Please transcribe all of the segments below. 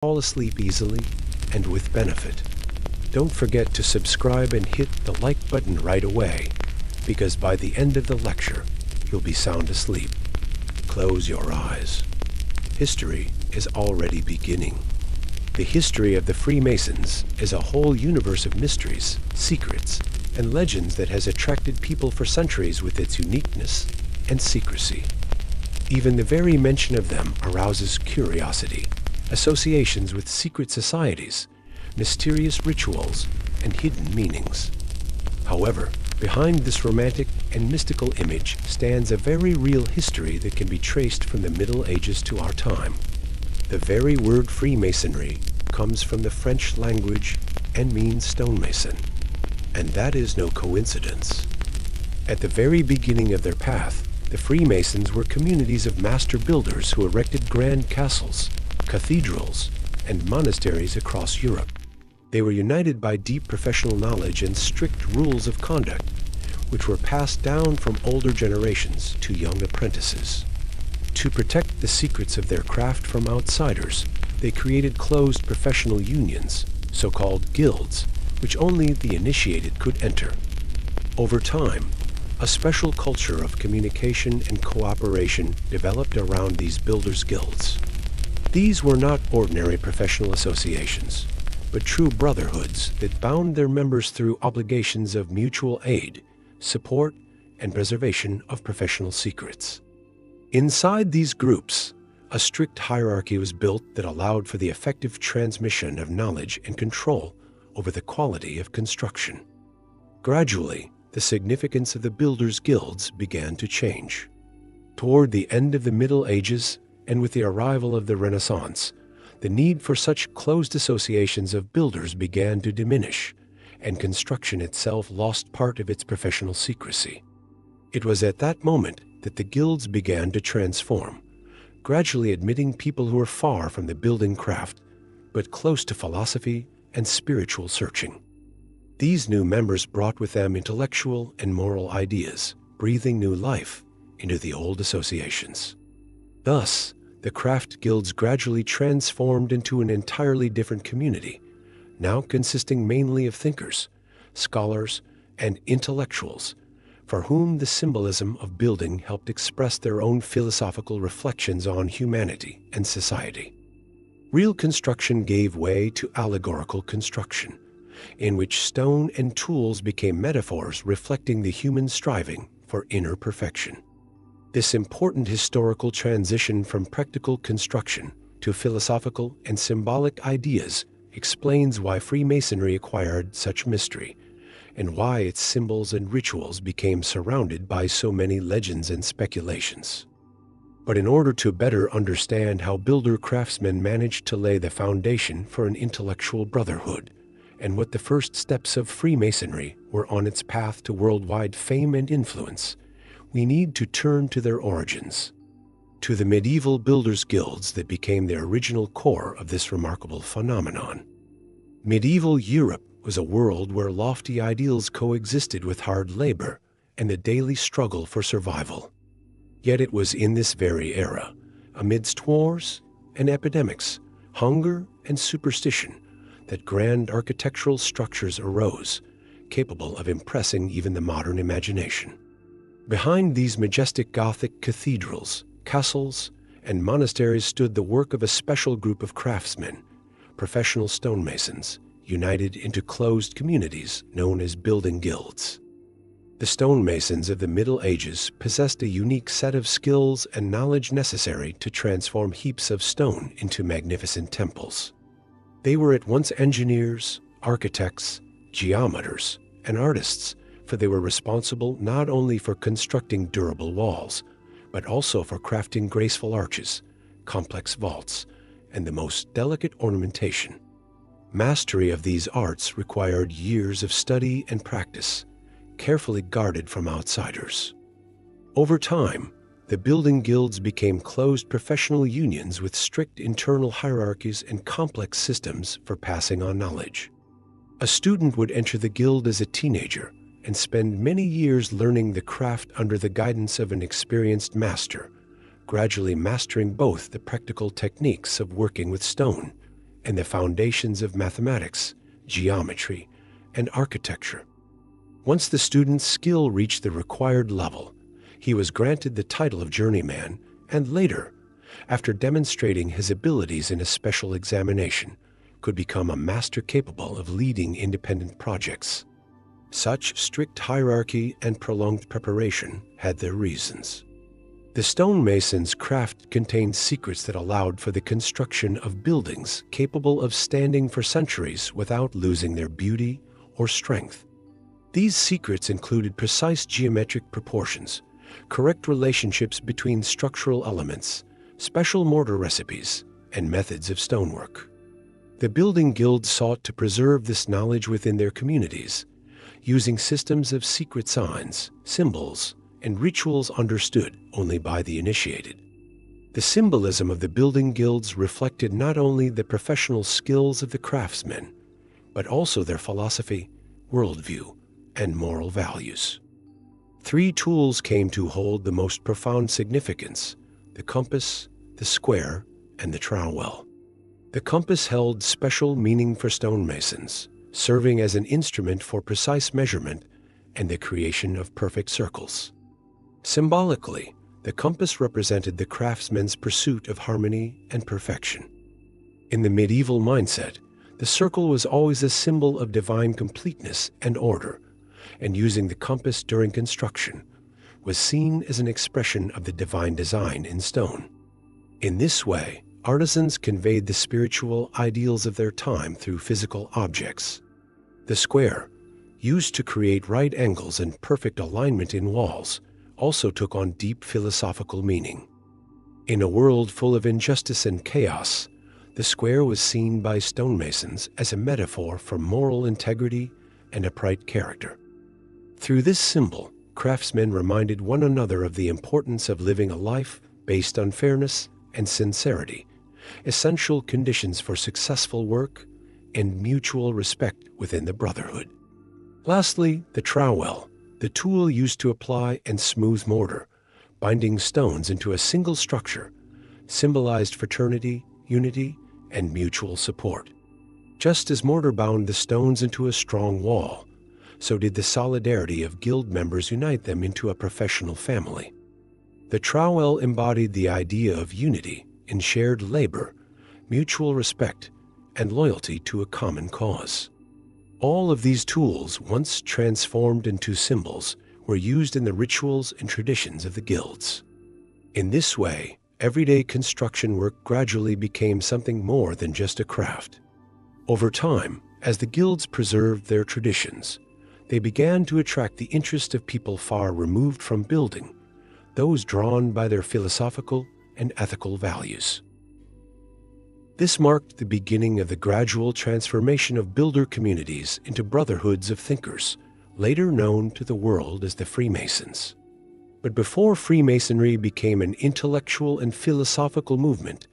fall asleep easily and with benefit. Don't forget to subscribe and hit the like button right away, because by the end of the lecture, you'll be sound asleep. Close your eyes. History is already beginning. The history of the Freemasons is a whole universe of mysteries, secrets, and legends that has attracted people for centuries with its uniqueness and secrecy. Even the very mention of them arouses curiosity, associations with secret societies, mysterious rituals, and hidden meanings. However, behind this romantic and mystical image stands a very real history that can be traced from the Middle Ages to our time. The very word Freemasonry comes from the French language and means stonemason. And that is no coincidence. At the very beginning of their path, the Freemasons were communities of master builders who erected grand castles, cathedrals, and monasteries across Europe. They were united by deep professional knowledge and strict rules of conduct, which were passed down from older generations to young apprentices. To protect the secrets of their craft from outsiders, they created closed professional unions, so-called guilds, which only the initiated could enter. Over time, a special culture of communication and cooperation developed around these builders' guilds. These were not ordinary professional associations, but true brotherhoods that bound their members through obligations of mutual aid, support, and preservation of professional secrets. Inside these groups, a strict hierarchy was built that allowed for the effective transmission of knowledge and control over the quality of construction. Gradually, the significance of the builders' guilds began to change. Toward the end of the Middle Ages, and with the arrival of the Renaissance, the need for such closed associations of builders began to diminish, and construction itself lost part of its professional secrecy. It was at that moment that the guilds began to transform, gradually admitting people who were far from the building craft, but close to philosophy and spiritual searching. These new members brought with them intellectual and moral ideas, breathing new life into the old associations. Thus, the craft guilds gradually transformed into an entirely different community, now consisting mainly of thinkers, scholars, and intellectuals, for whom the symbolism of building helped express their own philosophical reflections on humanity and society. Real construction gave way to allegorical construction, in which stone and tools became metaphors reflecting the human striving for inner perfection. This important historical transition from practical construction to philosophical and symbolic ideas explains why Freemasonry acquired such mystery, and why its symbols and rituals became surrounded by so many legends and speculations. But in order to better understand how builder craftsmen managed to lay the foundation for an intellectual brotherhood, and what the first steps of Freemasonry were on its path to worldwide fame and influence, we need to turn to their origins, to the medieval builders' guilds that became the original core of this remarkable phenomenon. Medieval Europe was a world where lofty ideals coexisted with hard labor and the daily struggle for survival. Yet it was in this very era, amidst wars and epidemics, hunger and superstition, that grand architectural structures arose, capable of impressing even the modern imagination. Behind these majestic Gothic cathedrals, castles, and monasteries stood the work of a special group of craftsmen, professional stonemasons, united into closed communities known as building guilds. The stonemasons of the Middle Ages possessed a unique set of skills and knowledge necessary to transform heaps of stone into magnificent temples. They were at once engineers, architects, geometers, and artists, for they were responsible not only for constructing durable walls, but also for crafting graceful arches, complex vaults, and the most delicate ornamentation. Mastery of these arts required years of study and practice, carefully guarded from outsiders. Over time, the building guilds became closed professional unions with strict internal hierarchies and complex systems for passing on knowledge. A student would enter the guild as a teenager and spend many years learning the craft under the guidance of an experienced master, gradually mastering both the practical techniques of working with stone and the foundations of mathematics, geometry, and architecture. Once the student's skill reached the required level, he was granted the title of journeyman, and later, after demonstrating his abilities in a special examination, could become a master capable of leading independent projects. Such strict hierarchy and prolonged preparation had their reasons. The stonemason's craft contained secrets that allowed for the construction of buildings capable of standing for centuries without losing their beauty or strength. These secrets included precise geometric proportions, correct relationships between structural elements, special mortar recipes, and methods of stonework. The building guilds sought to preserve this knowledge within their communities, using systems of secret signs, symbols, and rituals understood only by the initiated. The symbolism of the building guilds reflected not only the professional skills of the craftsmen, but also their philosophy, worldview, and moral values. Three tools came to hold the most profound significance: the compass, the square, and the trowel. The compass held special meaning for stonemasons, serving as an instrument for precise measurement and the creation of perfect circles. Symbolically, the compass represented the craftsman's pursuit of harmony and perfection. In the medieval mindset, the circle was always a symbol of divine completeness and order, and using the compass during construction was seen as an expression of the divine design in stone. In this way, artisans conveyed the spiritual ideals of their time through physical objects. The square, used to create right angles and perfect alignment in walls, also took on deep philosophical meaning. In a world full of injustice and chaos, the square was seen by stonemasons as a metaphor for moral integrity and upright character. Through this symbol, craftsmen reminded one another of the importance of living a life based on fairness and sincerity, essential conditions for successful work and mutual respect within the brotherhood. Lastly, the trowel, the tool used to apply and smooth mortar, binding stones into a single structure, symbolized fraternity, unity, and mutual support. Just as mortar bound the stones into a strong wall, so did the solidarity of guild members unite them into a professional family. The trowel embodied the idea of unity in shared labor, mutual respect, and loyalty to a common cause. All of these tools, once transformed into symbols, were used in the rituals and traditions of the guilds. In this way, everyday construction work gradually became something more than just a craft. Over time, as the guilds preserved their traditions, they began to attract the interest of people far removed from building, those drawn by their philosophical and ethical values. This marked the beginning of the gradual transformation of builder communities into brotherhoods of thinkers, later known to the world as the Freemasons. But before Freemasonry became an intellectual and philosophical movement,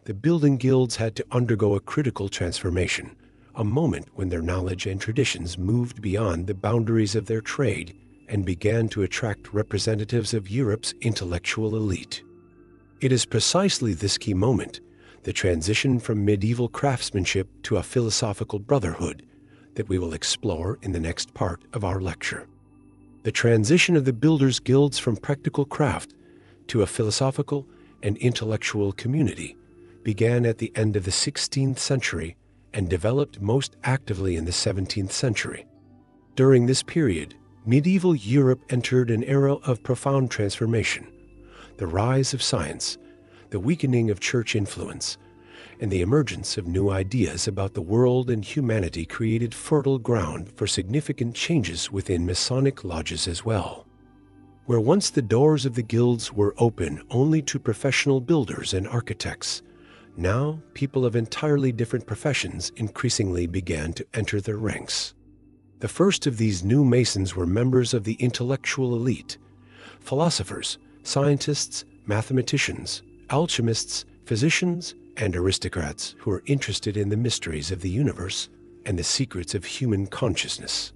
the building guilds had to undergo a critical transformation, a moment when their knowledge and traditions moved beyond the boundaries of their trade and began to attract representatives of Europe's intellectual elite. It is precisely this key moment, the transition from medieval craftsmanship to a philosophical brotherhood, that we will explore in the next part of our lecture. The transition of the builders' guilds from practical craft to a philosophical and intellectual community began at the end of the 16th century and developed most actively in the 17th century. During this period, medieval Europe entered an era of profound transformation. The rise of science, the weakening of church influence, and the emergence of new ideas about the world and humanity created fertile ground for significant changes within Masonic lodges as well. Where once the doors of the guilds were open only to professional builders and architects, now people of entirely different professions increasingly began to enter their ranks. The first of these new Masons were members of the intellectual elite: philosophers, scientists, mathematicians, alchemists, physicians, and aristocrats who were interested in the mysteries of the universe and the secrets of human consciousness.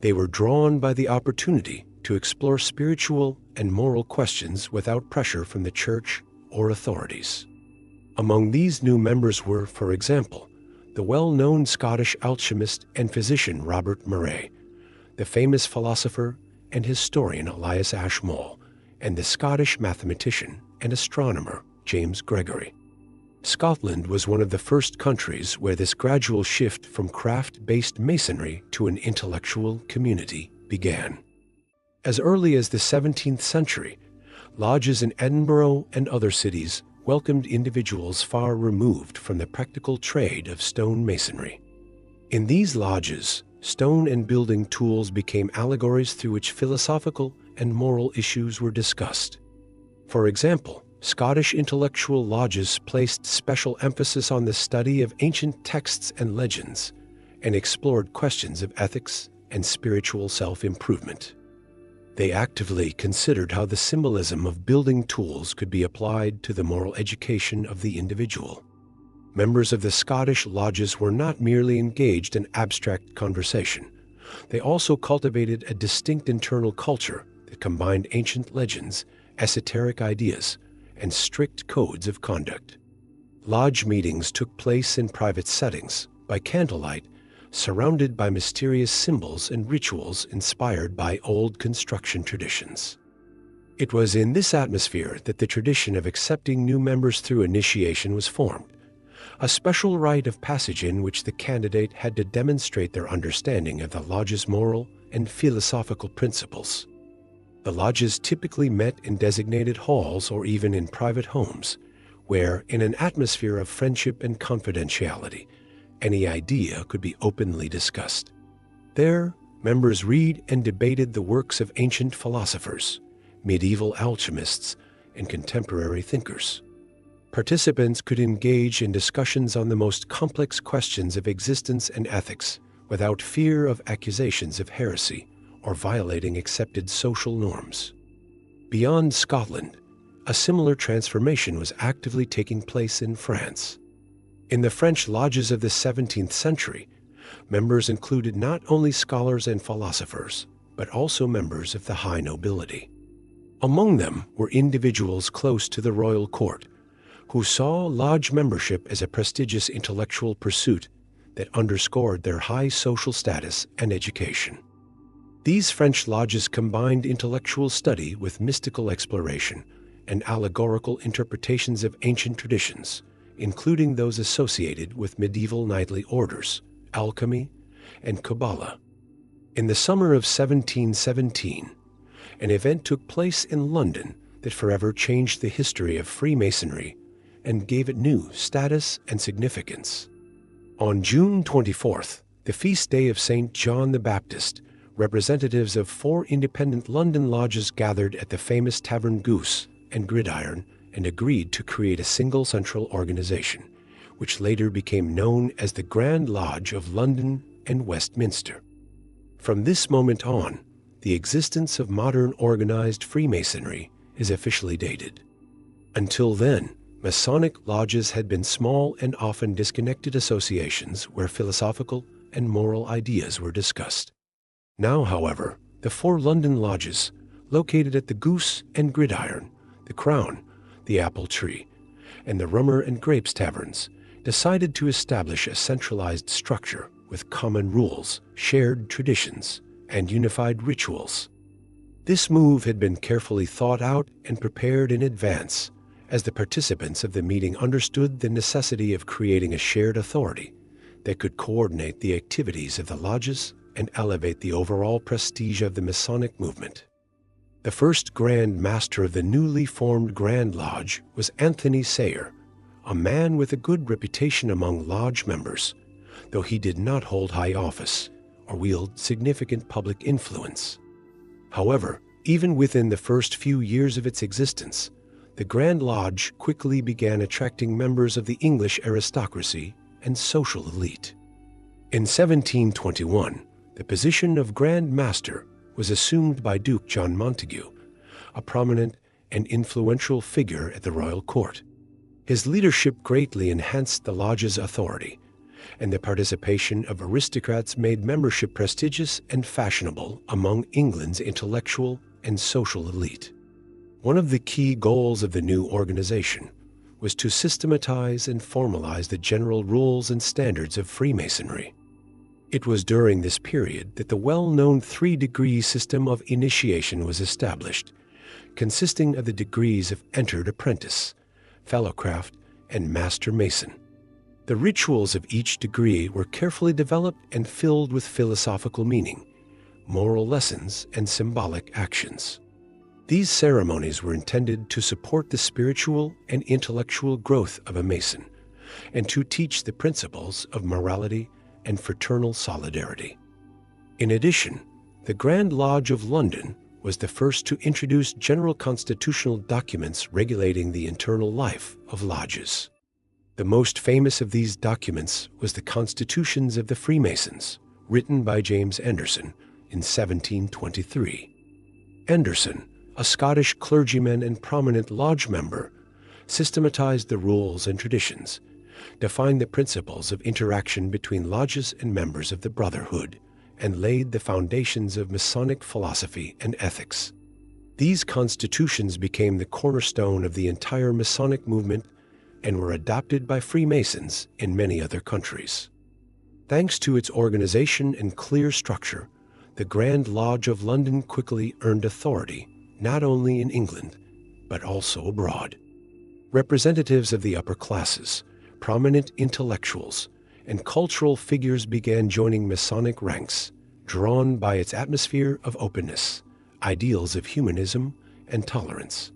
They were drawn by the opportunity to explore spiritual and moral questions without pressure from the church or authorities. Among these new members were, for example, the well-known Scottish alchemist and physician Robert Murray, the famous philosopher and historian Elias Ashmole, and the Scottish mathematician and astronomer James Gregory. Scotland was one of the first countries where this gradual shift from craft-based masonry to an intellectual community began. As early as the 17th century, lodges in Edinburgh and other cities welcomed individuals far removed from the practical trade of stone masonry. In these lodges, stone and building tools became allegories through which philosophical and moral issues were discussed. For example, Scottish intellectual lodges placed special emphasis on the study of ancient texts and legends, and explored questions of ethics and spiritual self-improvement. They actively considered how the symbolism of building tools could be applied to the moral education of the individual. Members of the Scottish lodges were not merely engaged in abstract conversation. They also cultivated a distinct internal culture that combined ancient legends, esoteric ideas, and strict codes of conduct. Lodge meetings took place in private settings, by candlelight, surrounded by mysterious symbols and rituals inspired by old construction traditions. It was in this atmosphere that the tradition of accepting new members through initiation was formed, a special rite of passage in which the candidate had to demonstrate their understanding of the lodge's moral and philosophical principles. The lodges typically met in designated halls or even in private homes, where, in an atmosphere of friendship and confidentiality, any idea could be openly discussed. There, members read and debated the works of ancient philosophers, medieval alchemists, and contemporary thinkers. Participants could engage in discussions on the most complex questions of existence and ethics without fear of accusations of heresy or violating accepted social norms. Beyond Scotland, a similar transformation was actively taking place in France. In the French lodges of the 17th century, members included not only scholars and philosophers, but also members of the high nobility. Among them were individuals close to the royal court, who saw lodge membership as a prestigious intellectual pursuit that underscored their high social status and education. These French lodges combined intellectual study with mystical exploration and allegorical interpretations of ancient traditions, including those associated with medieval knightly orders, alchemy, and Kabbalah. In the summer of 1717, an event took place in London that forever changed the history of Freemasonry and gave it new status and significance. On June 24th, the feast day of St. John the Baptist, representatives of 4 independent London lodges gathered at the famous Tavern Goose and Gridiron and agreed to create a single central organization, which later became known as the Grand Lodge of London and Westminster. From this moment on, the existence of modern organized Freemasonry is officially dated. Until then, Masonic lodges had been small and often disconnected associations where philosophical and moral ideas were discussed. Now, however, the 4 London lodges, located at the Goose and Gridiron, the Crown, the Apple Tree, and the Rummer and Grapes taverns, decided to establish a centralized structure with common rules, shared traditions, and unified rituals. This move had been carefully thought out and prepared in advance, as the participants of the meeting understood the necessity of creating a shared authority that could coordinate the activities of the lodges and elevate the overall prestige of the Masonic movement. The first Grand Master of the newly formed Grand Lodge was Anthony Sayer, a man with a good reputation among lodge members, though he did not hold high office or wield significant public influence. However, even within the first few years of its existence, the Grand Lodge quickly began attracting members of the English aristocracy and social elite. In 1721, the position of Grand Master was assumed by Duke John Montagu, a prominent and influential figure at the royal court. His leadership greatly enhanced the lodge's authority, and the participation of aristocrats made membership prestigious and fashionable among England's intellectual and social elite. One of the key goals of the new organization was to systematize and formalize the general rules and standards of Freemasonry. It was during this period that the well-known three-degree system of initiation was established, consisting of the degrees of entered apprentice, fellowcraft, and master mason. The rituals of each degree were carefully developed and filled with philosophical meaning, moral lessons, and symbolic actions. These ceremonies were intended to support the spiritual and intellectual growth of a Mason, and to teach the principles of morality and fraternal solidarity. In addition, the Grand Lodge of London was the first to introduce general constitutional documents regulating the internal life of lodges. The most famous of these documents was the Constitutions of the Freemasons, written by James Anderson in 1723. Anderson, a Scottish clergyman and prominent lodge member, systematized the rules and traditions, defined the principles of interaction between lodges and members of the brotherhood, and laid the foundations of Masonic philosophy and ethics. These constitutions became the cornerstone of the entire Masonic movement and were adopted by Freemasons in many other countries. Thanks to its organization and clear structure, the Grand Lodge of London quickly earned authority not only in England, but also abroad. Representatives of the upper classes, prominent intellectuals, and cultural figures began joining Masonic ranks, drawn by its atmosphere of openness, ideals of humanism, and tolerance.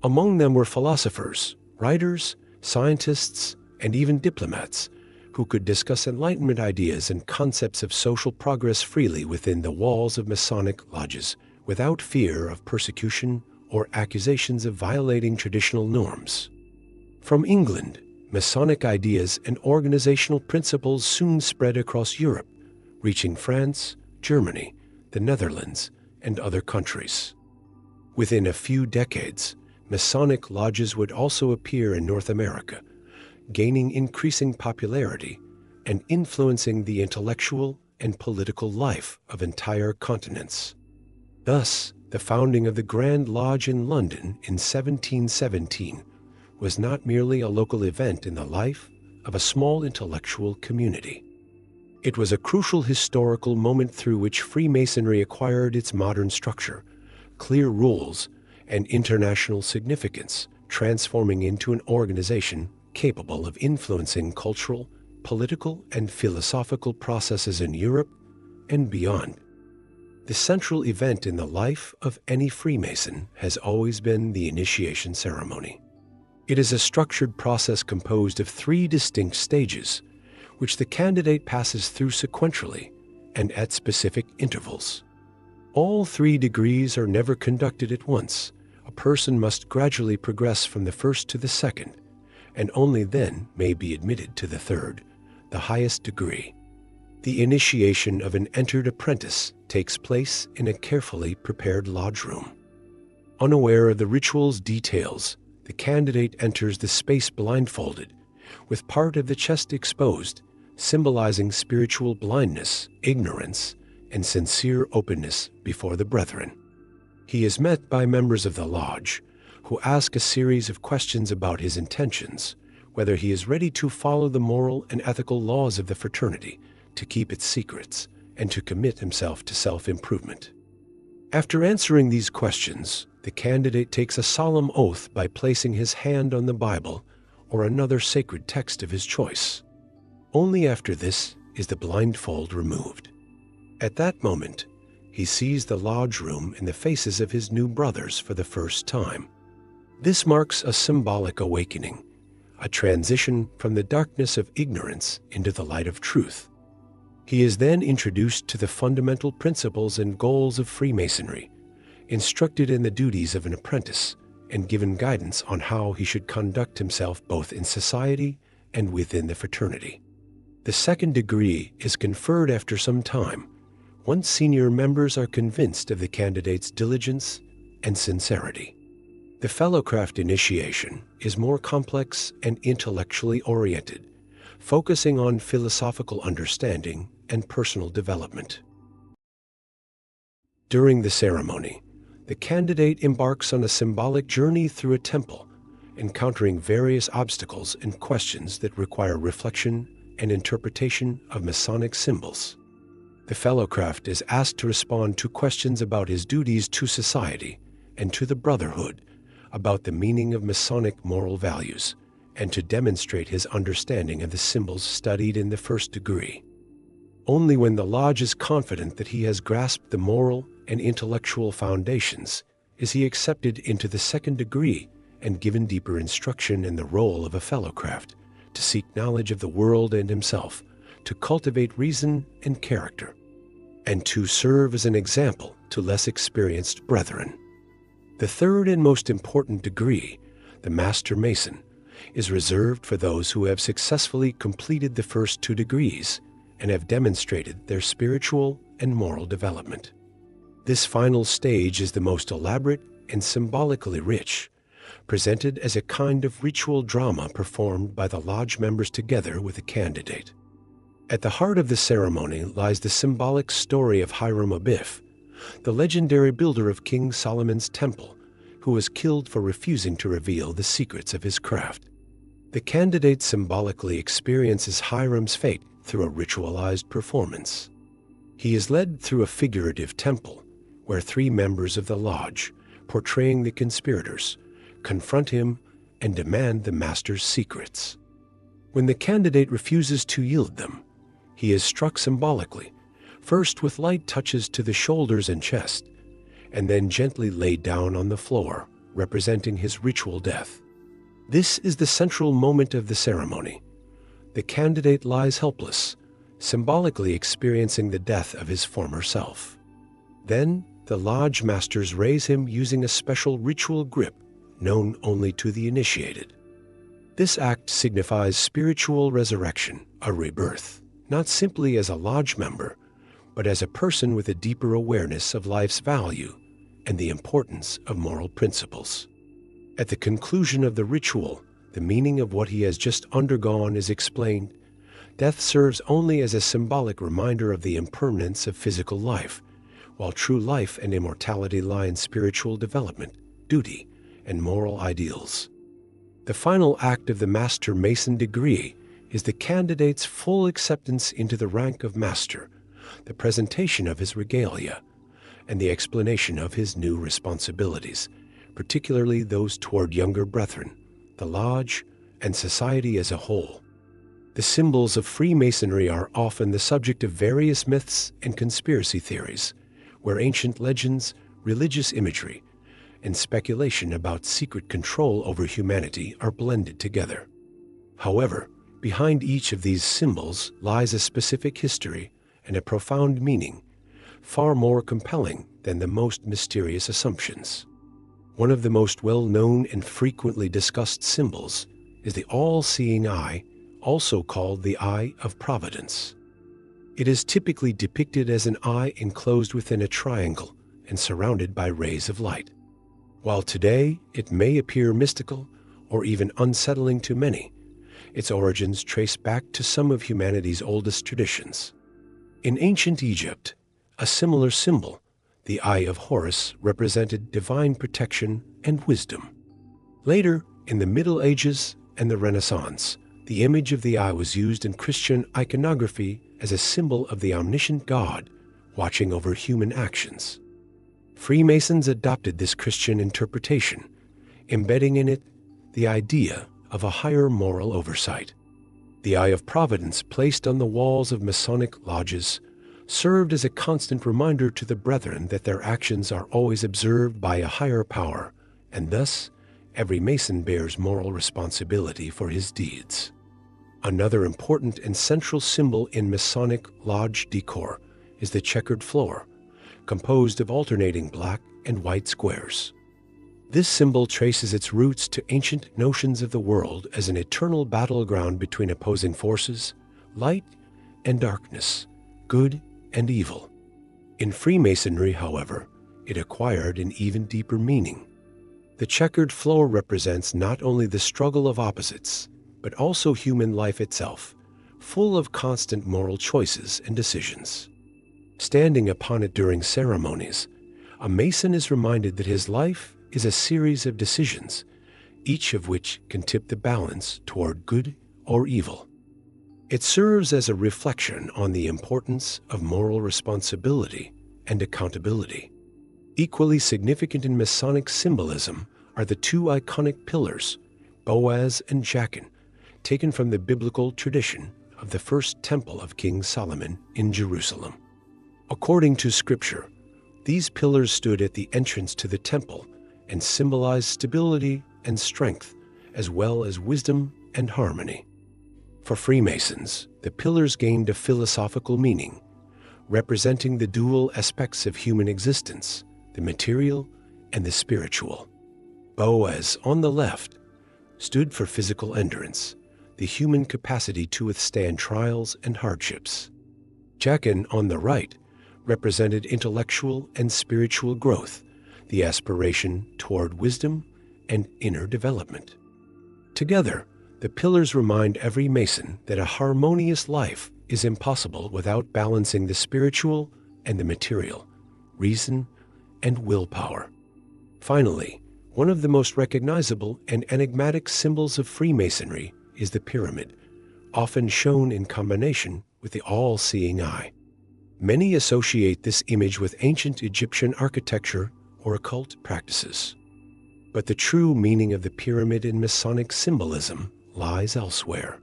Among them were philosophers, writers, scientists, and even diplomats who could discuss Enlightenment ideas and concepts of social progress freely within the walls of Masonic lodges, without fear of persecution or accusations of violating traditional norms. From England, Masonic ideas and organizational principles soon spread across Europe, reaching France, Germany, the Netherlands, and other countries. Within a few decades, Masonic lodges would also appear in North America, gaining increasing popularity and influencing the intellectual and political life of entire continents. Thus, the founding of the Grand Lodge in London in 1717 was not merely a local event in the life of a small intellectual community. It was a crucial historical moment through which Freemasonry acquired its modern structure, clear rules, and international significance, transforming into an organization capable of influencing cultural, political, and philosophical processes in Europe and beyond. The central event in the life of any Freemason has always been the initiation ceremony. It is a structured process composed of 3 distinct stages, which the candidate passes through sequentially and at specific intervals. All 3 degrees are never conducted at once. A person must gradually progress from the first to the second, and only then may be admitted to the third, the highest degree. The initiation of an entered apprentice takes place in a carefully prepared lodge room. Unaware of the ritual's details, the candidate enters the space blindfolded, with part of the chest exposed, symbolizing spiritual blindness, ignorance, and sincere openness before the brethren. He is met by members of the lodge, who ask a series of questions about his intentions, whether he is ready to follow the moral and ethical laws of the fraternity, to keep its secrets, and to commit himself to self-improvement. After answering these questions, the candidate takes a solemn oath by placing his hand on the Bible or another sacred text of his choice. Only after this is the blindfold removed. At that moment, he sees the lodge room and the faces of his new brothers for the first time. This marks a symbolic awakening, a transition from the darkness of ignorance into the light of truth. He is then introduced to the fundamental principles and goals of Freemasonry, instructed in the duties of an apprentice, and given guidance on how he should conduct himself both in society and within the fraternity. The second degree is conferred after some time, once senior members are convinced of the candidate's diligence and sincerity. The fellowcraft initiation is more complex and intellectually oriented, focusing on philosophical understanding and personal development. During the ceremony, the candidate embarks on a symbolic journey through a temple, encountering various obstacles and questions that require reflection and interpretation of Masonic symbols. The fellowcraft is asked to respond to questions about his duties to society and to the brotherhood, about the meaning of Masonic moral values, and to demonstrate his understanding of the symbols studied in the first degree. Only when the lodge is confident that he has grasped the moral and intellectual foundations is he accepted into the second degree and given deeper instruction in the role of a fellowcraft, to seek knowledge of the world and himself, to cultivate reason and character, and to serve as an example to less experienced brethren. The third and most important degree, the Master Mason, is reserved for those who have successfully completed the first two degrees and have demonstrated their spiritual and moral development. This final stage is the most elaborate and symbolically rich, presented as a kind of ritual drama performed by the lodge members together with a candidate. At the heart of the ceremony lies the symbolic story of Hiram Abiff, the legendary builder of King Solomon's temple, who was killed for refusing to reveal the secrets of his craft. The candidate symbolically experiences Hiram's fate through a ritualized performance. He is led through a figurative temple, where three members of the lodge, portraying the conspirators, confront him and demand the master's secrets. When the candidate refuses to yield them, he is struck symbolically, first with light touches to the shoulders and chest, and then gently laid down on the floor, representing his ritual death. This is the central moment of the ceremony. The candidate lies helpless, symbolically experiencing the death of his former self. Then, the lodge masters raise him using a special ritual grip known only to the initiated. This act signifies spiritual resurrection, a rebirth, not simply as a lodge member, but as a person with a deeper awareness of life's value and the importance of moral principles. At the conclusion of the ritual, the meaning of what he has just undergone is explained. Death serves only as a symbolic reminder of the impermanence of physical life, while true life and immortality lie in spiritual development, duty, and moral ideals. The final act of the Master Mason degree is the candidate's full acceptance into the rank of Master, the presentation of his regalia, and the explanation of his new responsibilities, particularly those toward younger brethren, the lodge, and society as a whole. The symbols of Freemasonry are often the subject of various myths and conspiracy theories, where ancient legends, religious imagery, and speculation about secret control over humanity are blended together. However, behind each of these symbols lies a specific history and a profound meaning, far more compelling than the most mysterious assumptions. One of the most well-known and frequently discussed symbols is the all-seeing eye, also called the Eye of Providence. It is typically depicted as an eye enclosed within a triangle and surrounded by rays of light. While today it may appear mystical or even unsettling to many, its origins trace back to some of humanity's oldest traditions. In ancient Egypt, a similar symbol, the Eye of Horus, represented divine protection and wisdom. Later, in the Middle Ages and the Renaissance, the image of the eye was used in Christian iconography as a symbol of the omniscient God watching over human actions. Freemasons adopted this Christian interpretation, embedding in it the idea of a higher moral oversight. The Eye of Providence, placed on the walls of Masonic lodges, served as a constant reminder to the brethren that their actions are always observed by a higher power, and thus every Mason bears moral responsibility for his deeds. Another important and central symbol in Masonic lodge decor is the checkered floor, composed of alternating black and white squares. This symbol traces its roots to ancient notions of the world as an eternal battleground between opposing forces, light and darkness, good and evil. In Freemasonry, however, it acquired an even deeper meaning. The checkered floor represents not only the struggle of opposites, but also human life itself, full of constant moral choices and decisions. Standing upon it during ceremonies, a Mason is reminded that his life is a series of decisions, each of which can tip the balance toward good or evil. It serves as a reflection on the importance of moral responsibility and accountability. Equally significant in Masonic symbolism are the two iconic pillars, Boaz and Jachin, taken from the biblical tradition of the first temple of King Solomon in Jerusalem. According to Scripture, these pillars stood at the entrance to the temple and symbolized stability and strength, as well as wisdom and harmony. For Freemasons, the pillars gained a philosophical meaning, representing the dual aspects of human existence, the material and the spiritual. Boaz, on the left, stood for physical endurance, the human capacity to withstand trials and hardships. Jachin, on the right, represented intellectual and spiritual growth, the aspiration toward wisdom and inner development. Together, the pillars remind every Mason that a harmonious life is impossible without balancing the spiritual and the material, reason and willpower. Finally, one of the most recognizable and enigmatic symbols of Freemasonry is the pyramid, often shown in combination with the all-seeing eye. Many associate this image with ancient Egyptian architecture or occult practices. But the true meaning of the pyramid in Masonic symbolism lies elsewhere.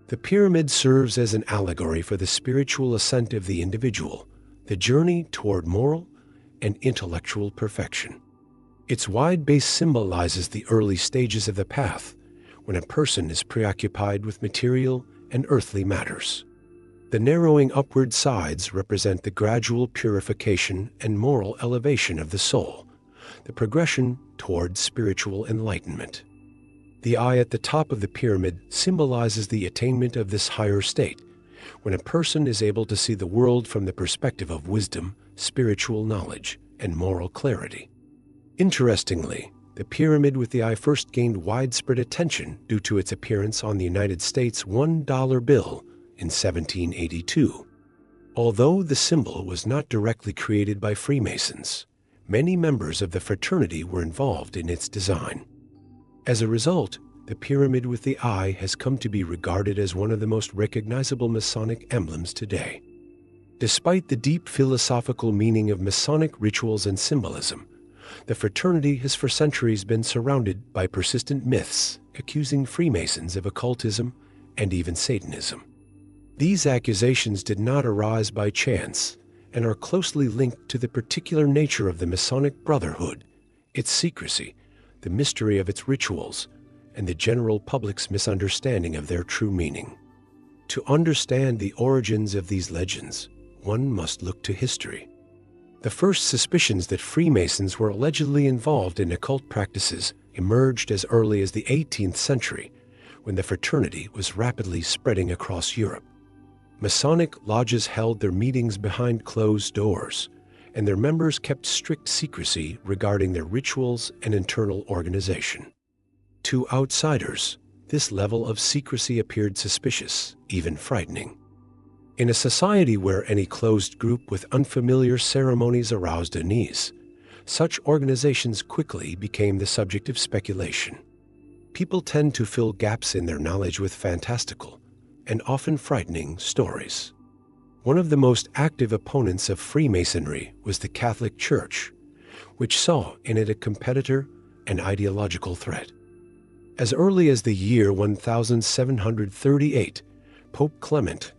The pyramid serves as an allegory for the spiritual ascent of the individual, the journey toward moral and intellectual perfection. Its wide base symbolizes the early stages of the path, when a person is preoccupied with material and earthly matters. The narrowing upward sides represent the gradual purification and moral elevation of the soul, the progression toward spiritual enlightenment. The eye at the top of the pyramid symbolizes the attainment of this higher state, when a person is able to see the world from the perspective of wisdom, spiritual knowledge, and moral clarity. Interestingly, the pyramid with the eye first gained widespread attention due to its appearance on the United States $1 bill in 1782. Although the symbol was not directly created by Freemasons, many members of the fraternity were involved in its design. As a result, the pyramid with the eye has come to be regarded as one of the most recognizable Masonic emblems today. Despite the deep philosophical meaning of Masonic rituals and symbolism, the fraternity has for centuries been surrounded by persistent myths accusing Freemasons of occultism and even Satanism. These accusations did not arise by chance and are closely linked to the particular nature of the Masonic brotherhood, its secrecy, the mystery of its rituals, and the general public's misunderstanding of their true meaning. To understand the origins of these legends, one must look to history. The first suspicions that Freemasons were allegedly involved in occult practices emerged as early as the 18th century, when the fraternity was rapidly spreading across Europe. Masonic lodges held their meetings behind closed doors, and their members kept strict secrecy regarding their rituals and internal organization. To outsiders, this level of secrecy appeared suspicious, even frightening. In a society where any closed group with unfamiliar ceremonies aroused unease, such organizations quickly became the subject of speculation. People tend to fill gaps in their knowledge with fantastical and often frightening stories. One of the most active opponents of Freemasonry was the Catholic Church, which saw in it a competitor and ideological threat. As early as the year 1738, Pope Clement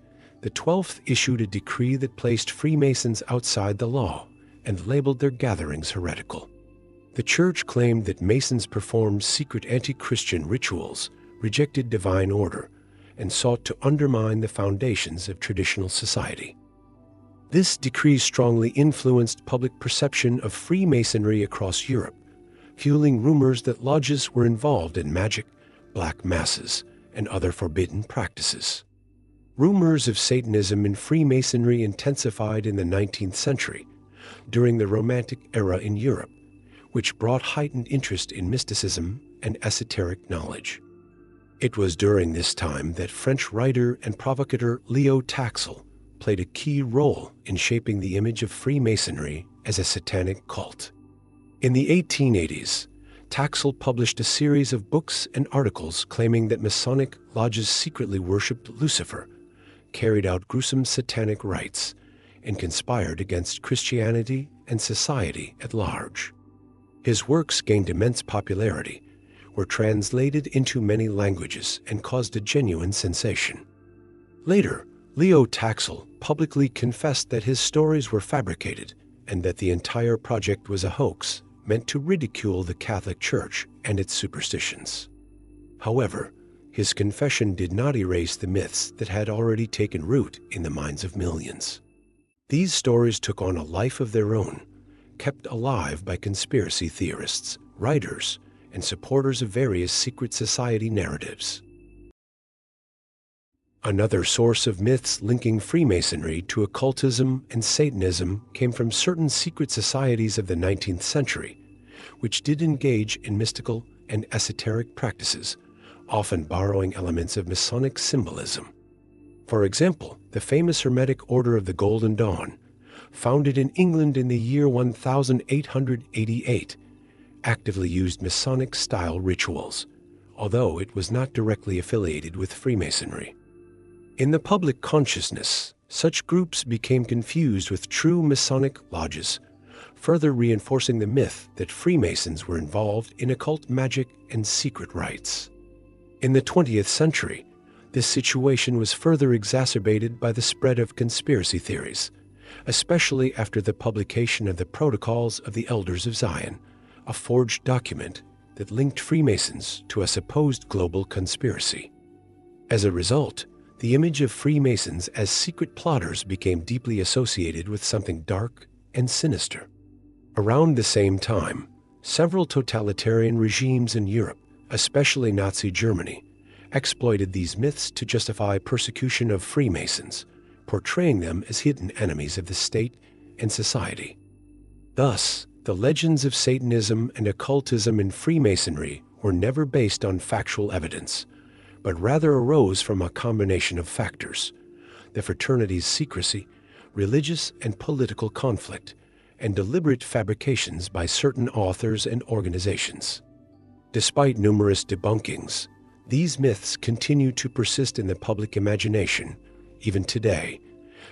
XII issued a decree that placed Freemasons outside the law and labeled their gatherings heretical. The Church claimed that Masons performed secret anti-Christian rituals, rejected divine order, and sought to undermine the foundations of traditional society. This decree strongly influenced public perception of Freemasonry across Europe, fueling rumors that lodges were involved in magic, black masses, and other forbidden practices. Rumors of Satanism in Freemasonry intensified in the 19th century, during the Romantic era in Europe, which brought heightened interest in mysticism and esoteric knowledge. It was during this time that French writer and provocateur Leo Taxil played a key role in shaping the image of Freemasonry as a satanic cult. In the 1880s, Taxil published a series of books and articles claiming that Masonic lodges secretly worshipped Lucifer, carried out gruesome satanic rites, and conspired against Christianity and society at large. His works gained immense popularity, were translated into many languages, and caused a genuine sensation. Later, Leo Taxil publicly confessed that his stories were fabricated and that the entire project was a hoax meant to ridicule the Catholic Church and its superstitions. However, his confession did not erase the myths that had already taken root in the minds of millions. These stories took on a life of their own, kept alive by conspiracy theorists, writers, and supporters of various secret society narratives. Another source of myths linking Freemasonry to occultism and Satanism came from certain secret societies of the 19th century, which did engage in mystical and esoteric practices, often borrowing elements of Masonic symbolism. For example, the famous Hermetic Order of the Golden Dawn, founded in England in the year 1888, actively used Masonic-style rituals, although it was not directly affiliated with Freemasonry. In the public consciousness, such groups became confused with true Masonic lodges, further reinforcing the myth that Freemasons were involved in occult magic and secret rites. In the 20th century, this situation was further exacerbated by the spread of conspiracy theories, especially after the publication of the Protocols of the Elders of Zion, a forged document that linked Freemasons to a supposed global conspiracy. As a result, the image of Freemasons as secret plotters became deeply associated with something dark and sinister. Around the same time, several totalitarian regimes in Europe, especially Nazi Germany, exploited these myths to justify persecution of Freemasons, portraying them as hidden enemies of the state and society. Thus, the legends of Satanism and occultism in Freemasonry were never based on factual evidence, but rather arose from a combination of factors: the fraternity's secrecy, religious and political conflict, and deliberate fabrications by certain authors and organizations. Despite numerous debunkings, these myths continue to persist in the public imagination, even today,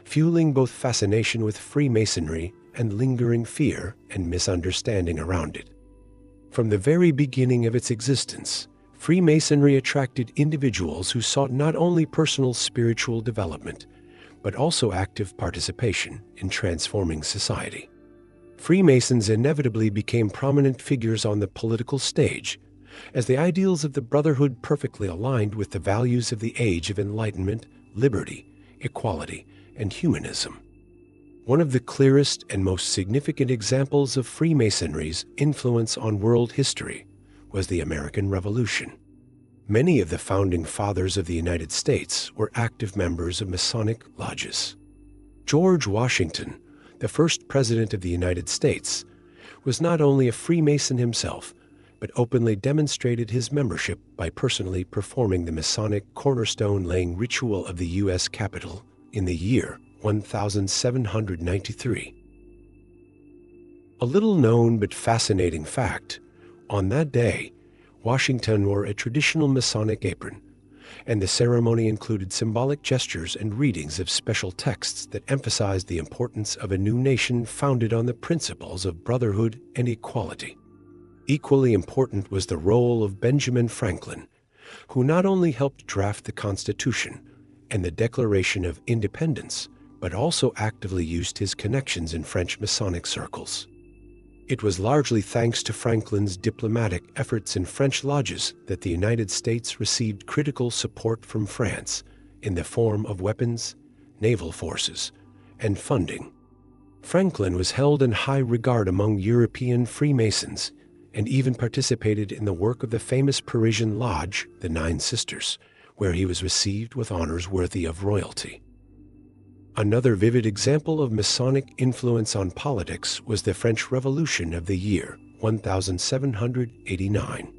fueling both fascination with Freemasonry and lingering fear and misunderstanding around it. From the very beginning of its existence, Freemasonry attracted individuals who sought not only personal spiritual development, but also active participation in transforming society. Freemasons inevitably became prominent figures on the political stage, as the ideals of the brotherhood perfectly aligned with the values of the Age of Enlightenment, liberty, equality, and humanism. One of the clearest and most significant examples of Freemasonry's influence on world history was the American Revolution. Many of the founding fathers of the United States were active members of Masonic lodges. George Washington, the first president of the United States, was not only a Freemason himself, but openly demonstrated his membership by personally performing the Masonic cornerstone-laying ritual of the U.S. Capitol in the year 1793. A little-known but fascinating fact: on that day, Washington wore a traditional Masonic apron, and the ceremony included symbolic gestures and readings of special texts that emphasized the importance of a new nation founded on the principles of brotherhood and equality. Equally important was the role of Benjamin Franklin, who not only helped draft the Constitution and the Declaration of Independence, but also actively used his connections in French Masonic circles. It was largely thanks to Franklin's diplomatic efforts in French lodges that the United States received critical support from France in the form of weapons, naval forces, and funding. Franklin was held in high regard among European Freemasons and even participated in the work of the famous Parisian lodge, the Nine Sisters, where he was received with honors worthy of royalty. Another vivid example of Masonic influence on politics was the French Revolution of the year 1789.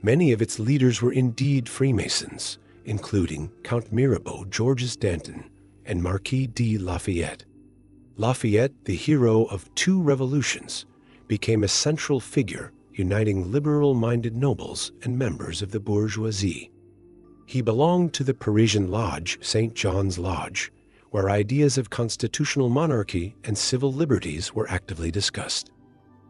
Many of its leaders were indeed Freemasons, including Count Mirabeau, Georges Danton, and Marquis de Lafayette. Lafayette, the hero of two revolutions, became a central figure uniting liberal-minded nobles and members of the bourgeoisie. He belonged to the Parisian lodge, St. John's Lodge, where ideas of constitutional monarchy and civil liberties were actively discussed.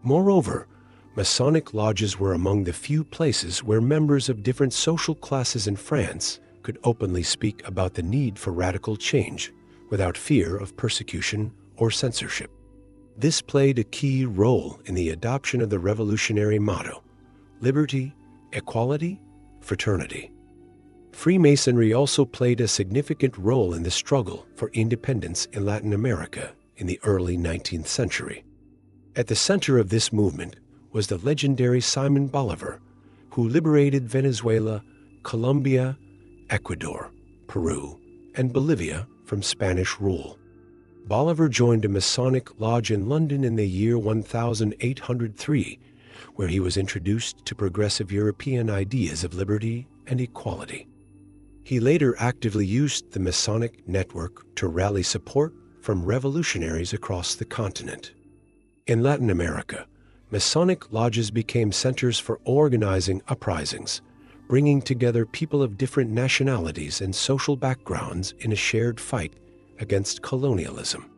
Moreover, Masonic lodges were among the few places where members of different social classes in France could openly speak about the need for radical change without fear of persecution or censorship. This played a key role in the adoption of the revolutionary motto, liberty, equality, fraternity. Freemasonry also played a significant role in the struggle for independence in Latin America in the early 19th century. At the center of this movement was the legendary Simon Bolivar, who liberated Venezuela, Colombia, Ecuador, Peru, and Bolivia from Spanish rule. Bolivar joined a Masonic lodge in London in the year 1803, where he was introduced to progressive European ideas of liberty and equality. He later actively used the Masonic network to rally support from revolutionaries across the continent. In Latin America, Masonic lodges became centers for organizing uprisings, bringing together people of different nationalities and social backgrounds in a shared fight against colonialism.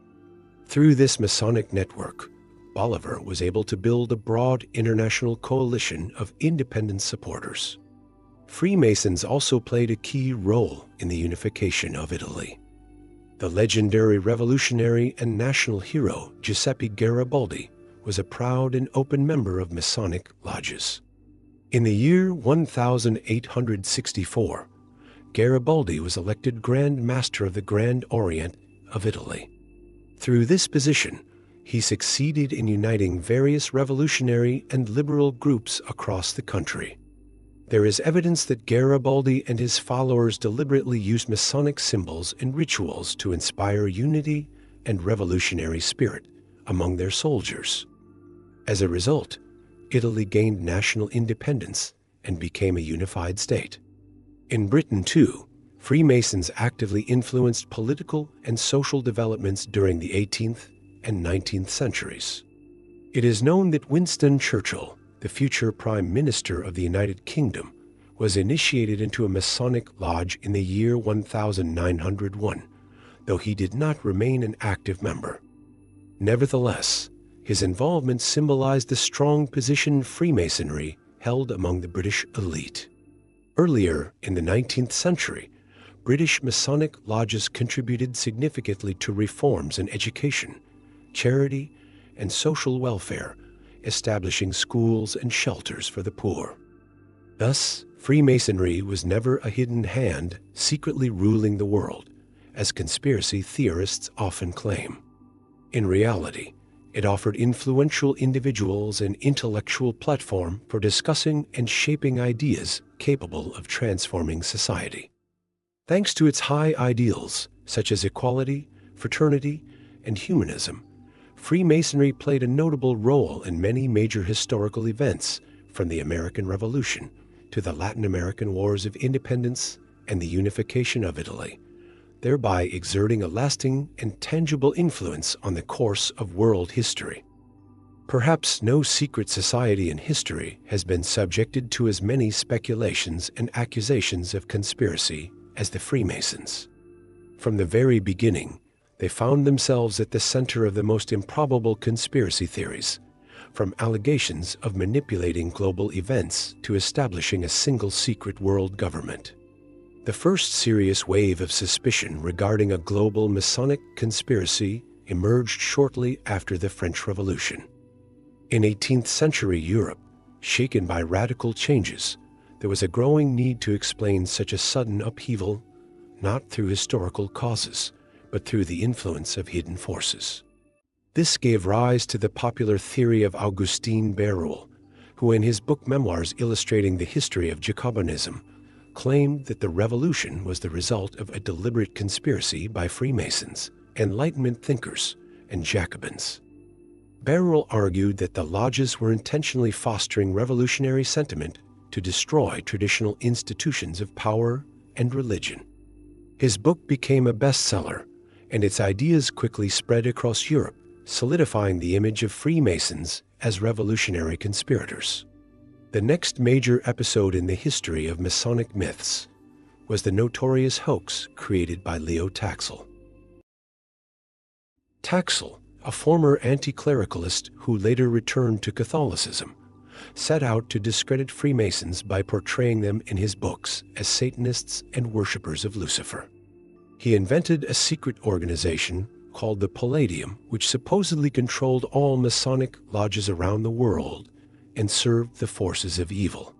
Through this Masonic network, Bolivar was able to build a broad international coalition of independent supporters. Freemasons also played a key role in the unification of Italy. The legendary revolutionary and national hero Giuseppe Garibaldi was a proud and open member of Masonic lodges. In the year 1864, Garibaldi was elected Grand Master of the Grand Orient of Italy. Through this position, he succeeded in uniting various revolutionary and liberal groups across the country. There is evidence that Garibaldi and his followers deliberately used Masonic symbols and rituals to inspire unity and revolutionary spirit among their soldiers. As a result, Italy gained national independence and became a unified state. In Britain, too, Freemasons actively influenced political and social developments during the 18th and 19th centuries. It is known that Winston Churchill, the future Prime Minister of the United Kingdom, was initiated into a Masonic lodge in the year 1901, though he did not remain an active member. Nevertheless, his involvement symbolized the strong position Freemasonry held among the British elite. Earlier in the 19th century, British Masonic lodges contributed significantly to reforms in education, charity, and social welfare, establishing schools and shelters for the poor. Thus, Freemasonry was never a hidden hand secretly ruling the world, as conspiracy theorists often claim. In reality, it offered influential individuals an intellectual platform for discussing and shaping ideas capable of transforming society. Thanks to its high ideals, such as equality, fraternity, and humanism, Freemasonry played a notable role in many major historical events, from the American Revolution to the Latin American Wars of Independence and the unification of Italy, thereby exerting a lasting and tangible influence on the course of world history. Perhaps no secret society in history has been subjected to as many speculations and accusations of conspiracy as the Freemasons. From the very beginning, they found themselves at the center of the most improbable conspiracy theories, from allegations of manipulating global events to establishing a single secret world government. The first serious wave of suspicion regarding a global Masonic conspiracy emerged shortly after the French Revolution. In 18th century Europe, shaken by radical changes, there was a growing need to explain such a sudden upheaval, not through historical causes, but through the influence of hidden forces. This gave rise to the popular theory of Augustin Béraud, who in his book Memoirs illustrating the history of Jacobinism, claimed that the revolution was the result of a deliberate conspiracy by Freemasons, Enlightenment thinkers, and Jacobins. Béraud argued that the lodges were intentionally fostering revolutionary sentiment to destroy traditional institutions of power and religion. His book became a bestseller, and its ideas quickly spread across Europe, solidifying the image of Freemasons as revolutionary conspirators. The next major episode in the history of Masonic myths was the notorious hoax created by Leo Taxil. Taxil, a former anti-clericalist who later returned to Catholicism, set out to discredit Freemasons by portraying them in his books as Satanists and worshippers of Lucifer. He invented a secret organization called the Palladium, which supposedly controlled all Masonic lodges around the world and served the forces of evil.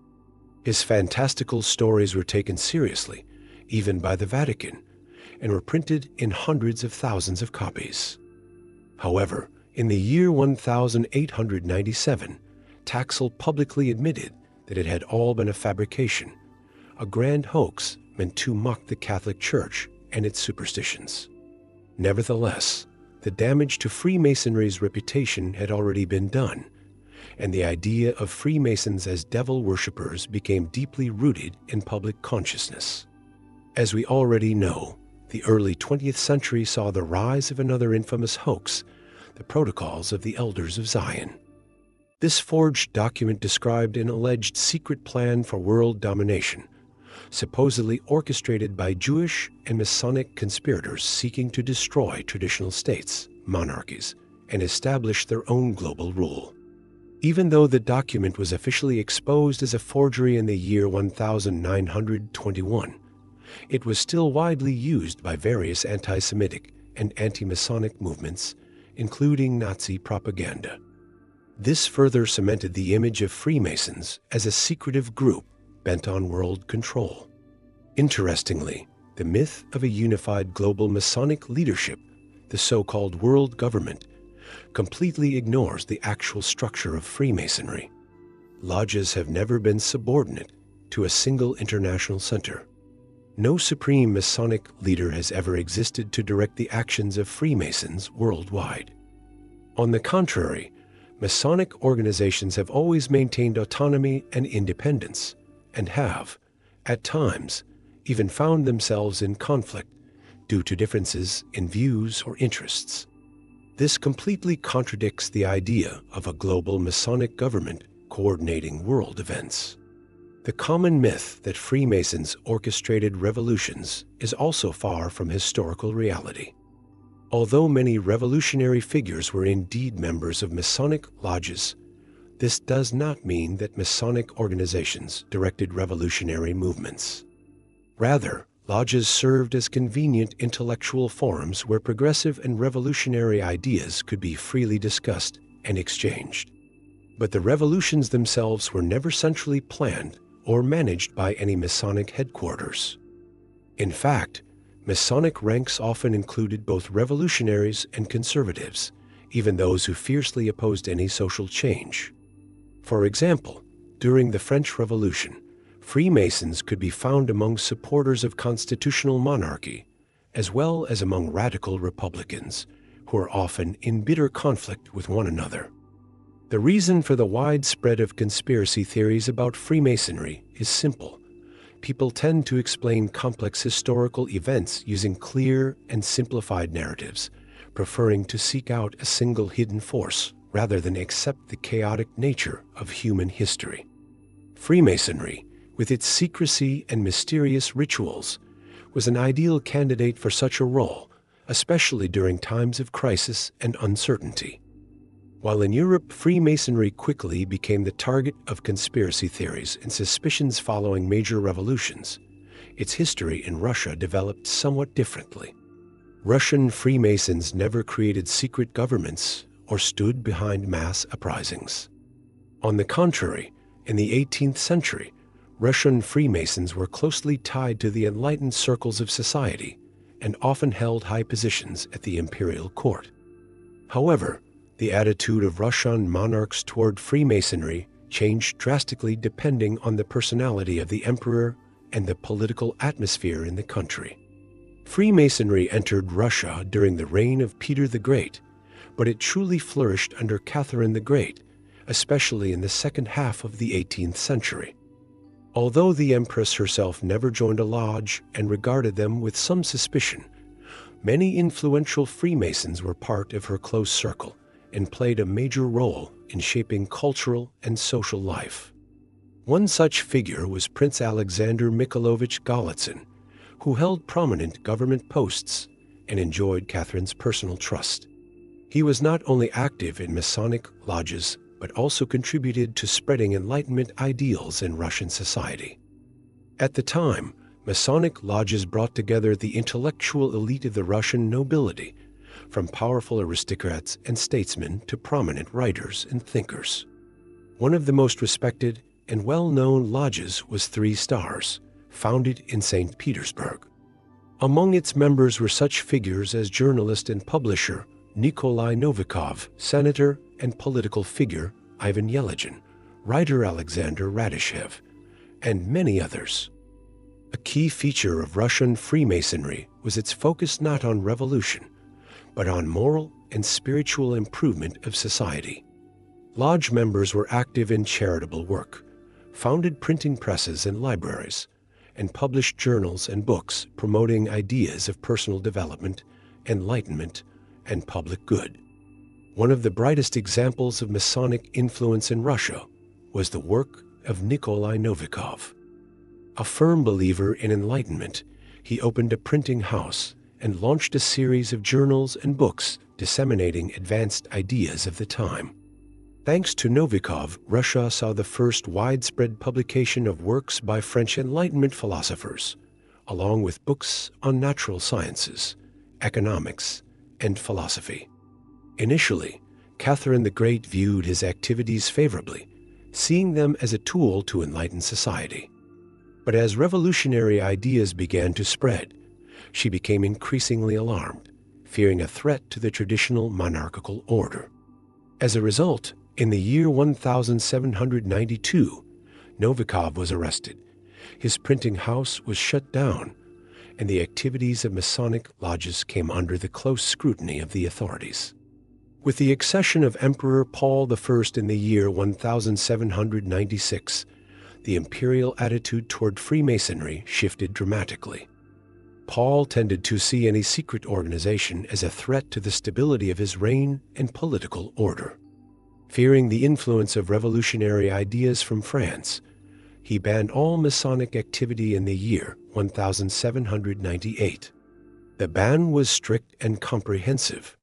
His fantastical stories were taken seriously, even by the Vatican, and were printed in hundreds of thousands of copies. However, in the year 1897, Taxil publicly admitted that it had all been a fabrication, a grand hoax meant to mock the Catholic Church and its superstitions. Nevertheless, the damage to Freemasonry's reputation had already been done, and the idea of Freemasons as devil worshippers became deeply rooted in public consciousness. As we already know, the early 20th century saw the rise of another infamous hoax, the Protocols of the Elders of Zion. This forged document described an alleged secret plan for world domination, supposedly orchestrated by Jewish and Masonic conspirators seeking to destroy traditional states, monarchies, and establish their own global rule. Even though the document was officially exposed as a forgery in the year 1921, it was still widely used by various anti-Semitic and anti-Masonic movements, including Nazi propaganda. This further cemented the image of Freemasons as a secretive group bent on world control. Interestingly, the myth of a unified global Masonic leadership, the so-called world government, completely ignores the actual structure of Freemasonry. Lodges have never been subordinate to a single international center. No supreme Masonic leader has ever existed to direct the actions of Freemasons worldwide. On the contrary, Masonic organizations have always maintained autonomy and independence, and have, at times, even found themselves in conflict due to differences in views or interests. This completely contradicts the idea of a global Masonic government coordinating world events. The common myth that Freemasons orchestrated revolutions is also far from historical reality. Although many revolutionary figures were indeed members of Masonic lodges, this does not mean that Masonic organizations directed revolutionary movements. Rather, lodges served as convenient intellectual forums where progressive and revolutionary ideas could be freely discussed and exchanged. But the revolutions themselves were never centrally planned or managed by any Masonic headquarters. In fact, Masonic ranks often included both revolutionaries and conservatives, even those who fiercely opposed any social change. For example, during the French Revolution, Freemasons could be found among supporters of constitutional monarchy, as well as among radical Republicans, who are often in bitter conflict with one another. The reason for the widespread of conspiracy theories about Freemasonry is simple. People tend to explain complex historical events using clear and simplified narratives, preferring to seek out a single hidden force rather than accept the chaotic nature of human history. Freemasonry, with its secrecy and mysterious rituals, was an ideal candidate for such a role, especially during times of crisis and uncertainty. While in Europe, Freemasonry quickly became the target of conspiracy theories and suspicions following major revolutions, its history in Russia developed somewhat differently. Russian Freemasons never created secret governments or stood behind mass uprisings. On the contrary, in the 18th century, Russian Freemasons were closely tied to the enlightened circles of society and often held high positions at the imperial court. However, the attitude of Russian monarchs toward Freemasonry changed drastically depending on the personality of the emperor and the political atmosphere in the country. Freemasonry entered Russia during the reign of Peter the Great, but it truly flourished under Catherine the Great, especially in the second half of the 18th century. Although the Empress herself never joined a lodge and regarded them with some suspicion, many influential Freemasons were part of her close circle and played a major role in shaping cultural and social life. One such figure was Prince Alexander Mikhailovich Golitsyn, who held prominent government posts and enjoyed Catherine's personal trust. He was not only active in Masonic lodges, but also contributed to spreading Enlightenment ideals in Russian society. At the time, Masonic lodges brought together the intellectual elite of the Russian nobility, from powerful aristocrats and statesmen to prominent writers and thinkers. One of the most respected and well-known lodges was 3 Stars, founded in St. Petersburg. Among its members were such figures as journalist and publisher Nikolai Novikov, senator and political figure Ivan Yelagin, writer Alexander Radishev, and many others. A key feature of Russian Freemasonry was its focus not on revolution, but on moral and spiritual improvement of society. Lodge members were active in charitable work, founded printing presses and libraries, and published journals and books promoting ideas of personal development, enlightenment, and public good. One of the brightest examples of Masonic influence in Russia was the work of Nikolai Novikov. A firm believer in enlightenment, he opened a printing house and launched a series of journals and books disseminating advanced ideas of the time. Thanks to Novikov, Russia saw the first widespread publication of works by French Enlightenment philosophers, along with books on natural sciences, economics, and philosophy. Initially, Catherine the Great viewed his activities favorably, seeing them as a tool to enlighten society. But as revolutionary ideas began to spread, she became increasingly alarmed, fearing a threat to the traditional monarchical order. As a result, in the year 1792, Novikov was arrested, his printing house was shut down, and the activities of Masonic lodges came under the close scrutiny of the authorities. With the accession of Emperor Paul I in the year 1796, the imperial attitude toward Freemasonry shifted dramatically. Paul tended to see any secret organization as a threat to the stability of his reign and political order. Fearing the influence of revolutionary ideas from France, he banned all Masonic activity in the year 1798. The ban was strict and comprehensive.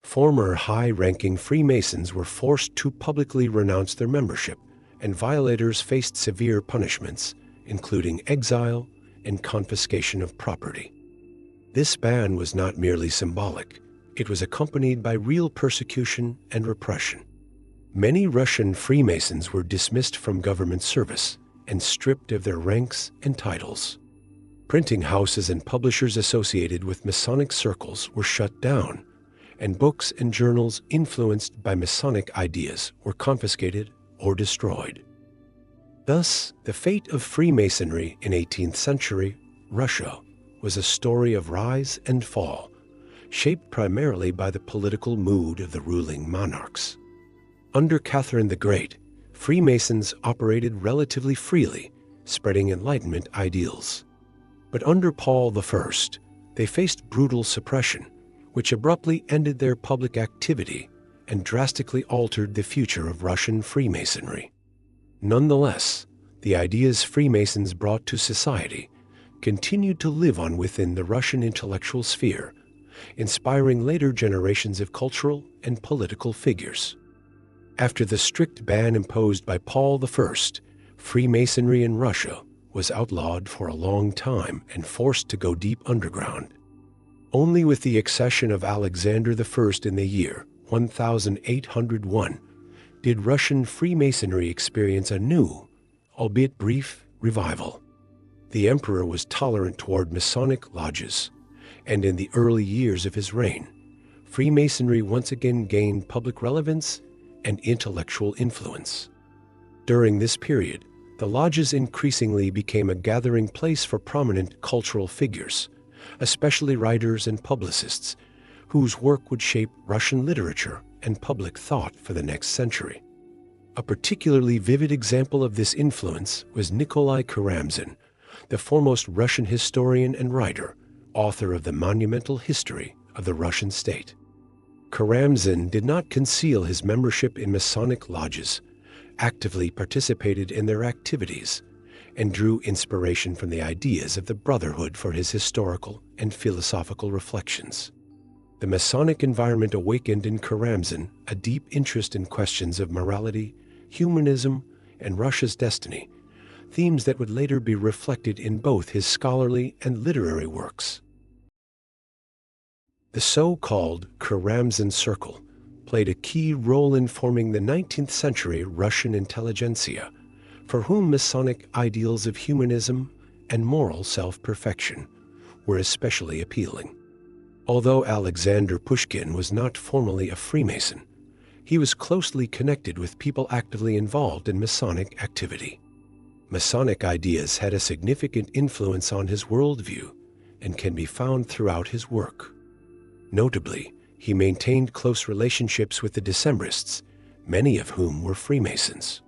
Former high-ranking Freemasons were forced to publicly renounce their membership, and violators faced severe punishments, including exile and confiscation of property. This ban was not merely symbolic. It was accompanied by real persecution and repression. Many Russian Freemasons were dismissed from government service and stripped of their ranks and titles. Printing houses and publishers associated with Masonic circles were shut down, and books and journals influenced by Masonic ideas were confiscated or destroyed. Thus, the fate of Freemasonry in 18th century Russia was a story of rise and fall, shaped primarily by the political mood of the ruling monarchs. Under Catherine the Great, Freemasons operated relatively freely, spreading Enlightenment ideals. But under Paul I, they faced brutal suppression, which abruptly ended their public activity and drastically altered the future of Russian Freemasonry. Nonetheless, the ideas Freemasons brought to society continued to live on within the Russian intellectual sphere, inspiring later generations of cultural and political figures. After the strict ban imposed by Paul I, Freemasonry in Russia was outlawed for a long time and forced to go deep underground. Only with the accession of Alexander I in the year 1801 did Russian Freemasonry experience a new, albeit brief, revival. The emperor was tolerant toward Masonic lodges, and in the early years of his reign, Freemasonry once again gained public relevance and intellectual influence. During this period, the lodges increasingly became a gathering place for prominent cultural figures, especially writers and publicists, whose work would shape Russian literature and public thought for the next century. A particularly vivid example of this influence was Nikolai Karamzin, the foremost Russian historian and writer, author of the monumental history of the Russian state. Karamzin did not conceal his membership in Masonic lodges, actively participated in their activities, and drew inspiration from the ideas of the Brotherhood for his historical and philosophical reflections. The Masonic environment awakened in Karamzin a deep interest in questions of morality, humanism, and Russia's destiny, themes that would later be reflected in both his scholarly and literary works. The so-called Karamzin Circle played a key role in forming the 19th century Russian intelligentsia, for whom Masonic ideals of humanism and moral self-perfection were especially appealing. Although Alexander Pushkin was not formally a Freemason, he was closely connected with people actively involved in Masonic activity. Masonic ideas had a significant influence on his worldview and can be found throughout his work. Notably, he maintained close relationships with the Decembrists, many of whom were Freemasons.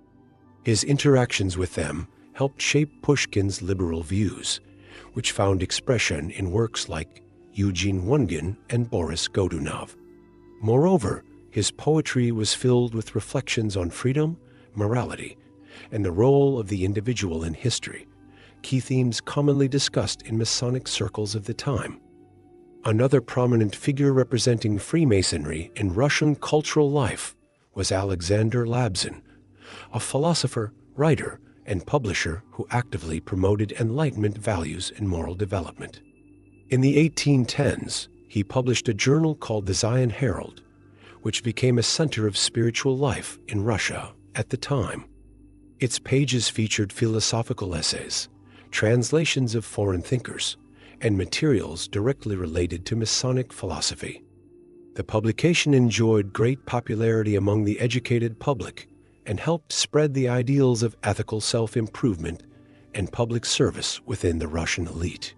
His interactions with them helped shape Pushkin's liberal views, which found expression in works like Eugene Onegin and Boris Godunov. Moreover, his poetry was filled with reflections on freedom, morality, and the role of the individual in history, key themes commonly discussed in Masonic circles of the time. Another prominent figure representing Freemasonry in Russian cultural life was Alexander Labzin, a philosopher, writer, and publisher who actively promoted Enlightenment values and moral development. In the 1810s, he published a journal called the Zion Herald, which became a center of spiritual life in Russia at the time. Its pages featured philosophical essays, translations of foreign thinkers, and materials directly related to Masonic philosophy. The publication enjoyed great popularity among the educated public and helped spread the ideals of ethical self-improvement and public service within the Russian elite.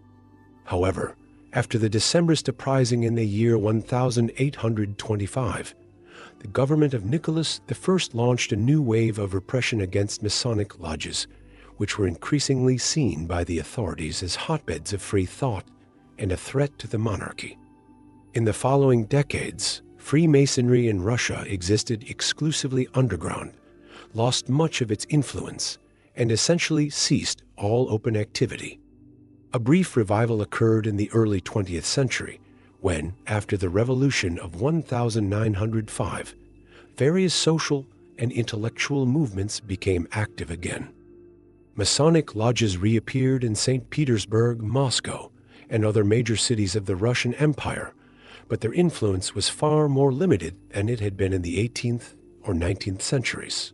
However, after the Decembrist uprising in the year 1825, the government of Nicholas I launched a new wave of repression against Masonic lodges, which were increasingly seen by the authorities as hotbeds of free thought and a threat to the monarchy. In the following decades, Freemasonry in Russia existed exclusively underground, lost much of its influence, and essentially ceased all open activity. A brief revival occurred in the early 20th century when, after the revolution of 1905, various social and intellectual movements became active again. Masonic lodges reappeared in St. Petersburg, Moscow, and other major cities of the Russian Empire, but their influence was far more limited than it had been in the 18th or 19th centuries.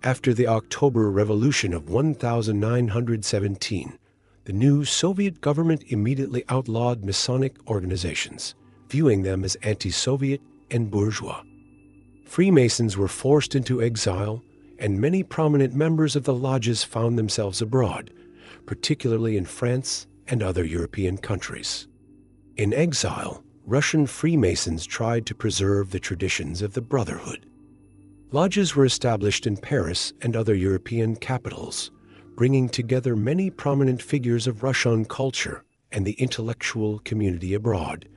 After the October Revolution of 1917, the new Soviet government immediately outlawed Masonic organizations, viewing them as anti-Soviet and bourgeois. Freemasons were forced into exile, and many prominent members of the lodges found themselves abroad, particularly in France and other European countries. In exile, Russian Freemasons tried to preserve the traditions of the Brotherhood. Lodges were established in Paris and other European capitals, bringing together many prominent figures of Russian culture and the intellectual community abroad,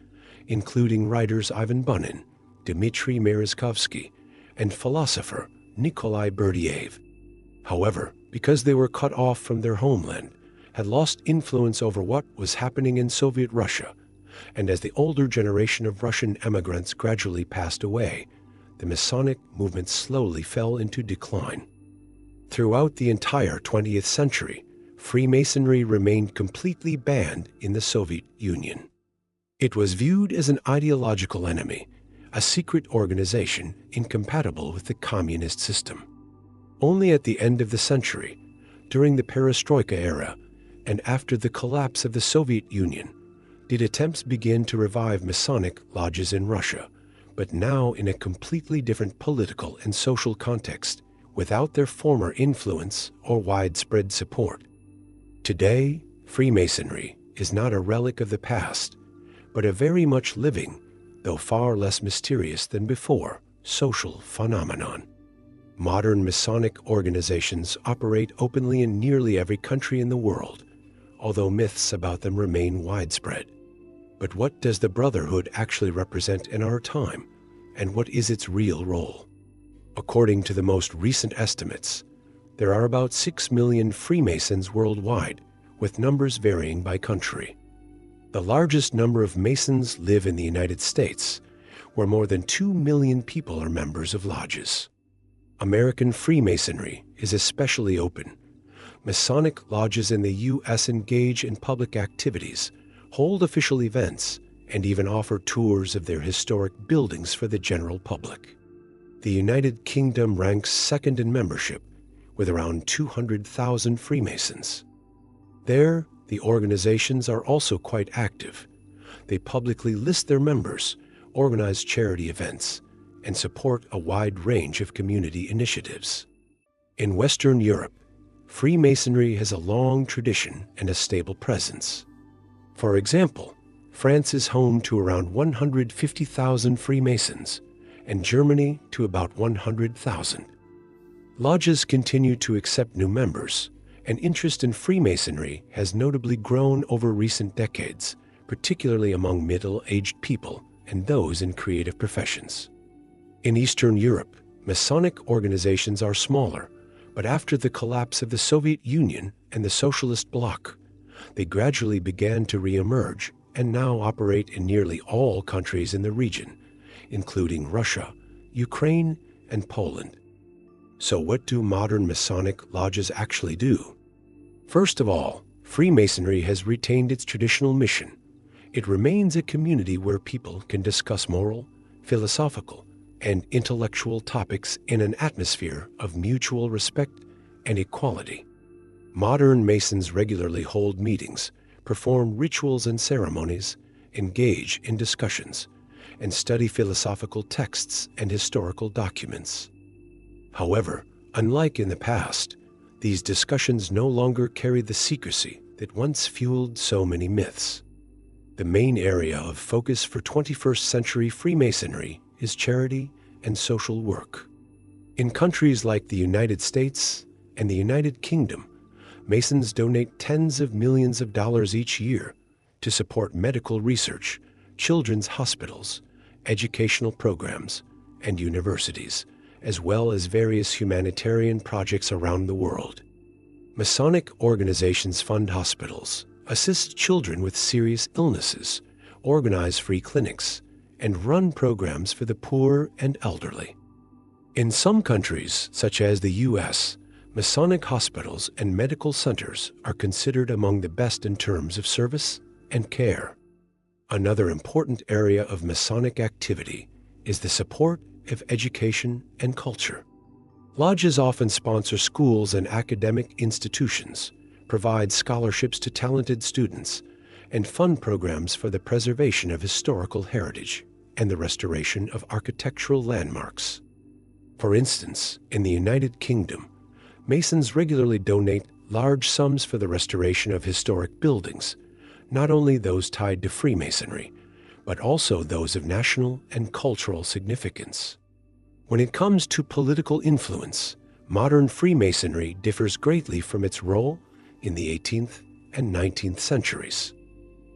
including writers Ivan Bunin, Dmitry Merezhkovsky, and philosopher Nikolai Berdyaev. However, because they were cut off from their homeland, had lost influence over what was happening in Soviet Russia, and as the older generation of Russian emigrants gradually passed away, the Masonic movement slowly fell into decline. Throughout the entire 20th century, Freemasonry remained completely banned in the Soviet Union. It was viewed as an ideological enemy, a secret organization incompatible with the communist system. Only at the end of the century, during the Perestroika era, and after the collapse of the Soviet Union, did attempts begin to revive Masonic lodges in Russia, but now in a completely different political and social context, without their former influence or widespread support. Today, Freemasonry is not a relic of the past, but a very much living, though far less mysterious than before, social phenomenon. Modern Masonic organizations operate openly in nearly every country in the world, although myths about them remain widespread. But what does the Brotherhood actually represent in our time, and what is its real role? According to the most recent estimates, there are about 6 million Freemasons worldwide, with numbers varying by country. The largest number of Masons live in the United States, where more than 2 million people are members of lodges. American Freemasonry is especially open. Masonic lodges in the U.S. engage in public activities, hold official events, and even offer tours of their historic buildings for the general public. The United Kingdom ranks second in membership, with around 200,000 Freemasons. There, the organizations are also quite active. They publicly list their members, organize charity events, and support a wide range of community initiatives. In Western Europe, Freemasonry has a long tradition and a stable presence. For example, France is home to around 150,000 Freemasons, and Germany to about 100,000. Lodges continue to accept new members, and interest in Freemasonry has notably grown over recent decades, particularly among middle-aged people and those in creative professions. In Eastern Europe, Masonic organizations are smaller, but after the collapse of the Soviet Union and the Socialist Bloc, they gradually began to re-emerge and now operate in nearly all countries in the region, including Russia, Ukraine, and Poland. So what do modern Masonic lodges actually do? First of all, Freemasonry has retained its traditional mission. It remains a community where people can discuss moral, philosophical, and intellectual topics in an atmosphere of mutual respect and equality. Modern Masons regularly hold meetings, perform rituals and ceremonies, engage in discussions, and study philosophical texts and historical documents. However, unlike in the past, these discussions no longer carry the secrecy that once fueled so many myths. The main area of focus for 21st century Freemasonry is charity and social work. In countries like the United States and the United Kingdom, Masons donate tens of millions of dollars each year to support medical research, children's hospitals, educational programs, and universities, as well as various humanitarian projects around the world. Masonic organizations fund hospitals, assist children with serious illnesses, organize free clinics, and run programs for the poor and elderly. In some countries, such as the U.S., Masonic hospitals and medical centers are considered among the best in terms of service and care. Another important area of Masonic activity is the support of education and culture. Lodges often sponsor schools and academic institutions, provide scholarships to talented students, and fund programs for the preservation of historical heritage and the restoration of architectural landmarks. For instance, in the United Kingdom, Masons regularly donate large sums for the restoration of historic buildings, not only those tied to Freemasonry, but also those of national and cultural significance. When it comes to political influence, modern Freemasonry differs greatly from its role in the 18th and 19th centuries.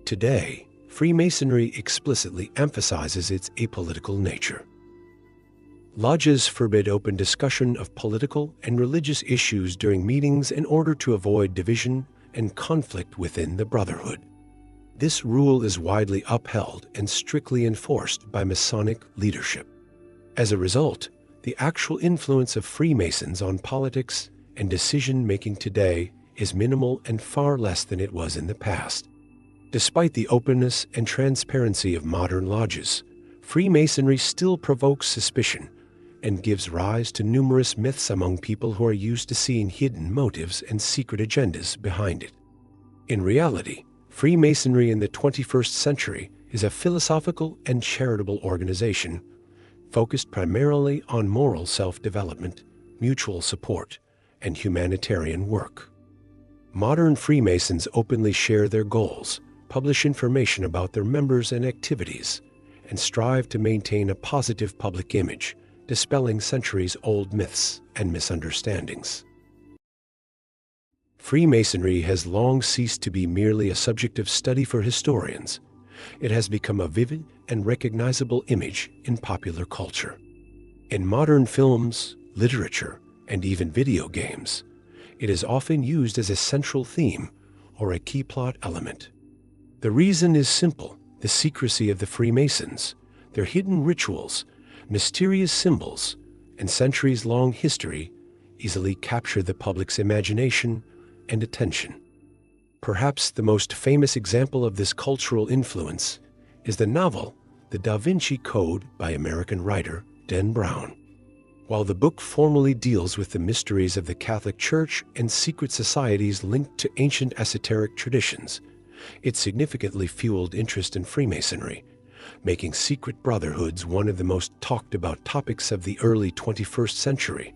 Today, Freemasonry explicitly emphasizes its apolitical nature. Lodges forbid open discussion of political and religious issues during meetings in order to avoid division and conflict within the brotherhood. This rule is widely upheld and strictly enforced by Masonic leadership. As a result, the actual influence of Freemasons on politics and decision-making today is minimal and far less than it was in the past. Despite the openness and transparency of modern lodges, Freemasonry still provokes suspicion and gives rise to numerous myths among people who are used to seeing hidden motives and secret agendas behind it. In reality, Freemasonry in the 21st century is a philosophical and charitable organization focused primarily on moral self-development, mutual support, and humanitarian work. Modern Freemasons openly share their goals, publish information about their members and activities, and strive to maintain a positive public image, dispelling centuries-old myths and misunderstandings. Freemasonry has long ceased to be merely a subject of study for historians. It has become a vivid and recognizable image in popular culture. In modern films, literature, and even video games, it is often used as a central theme or a key plot element. The reason is simple: the secrecy of the Freemasons, their hidden rituals, mysterious symbols, and centuries-long history easily capture the public's imagination and attention. Perhaps the most famous example of this cultural influence is the novel The Da Vinci Code by American writer Dan Brown. While the book formally deals with the mysteries of the Catholic Church and secret societies linked to ancient esoteric traditions, it significantly fueled interest in Freemasonry, making secret brotherhoods one of the most talked-about topics of the early 21st century.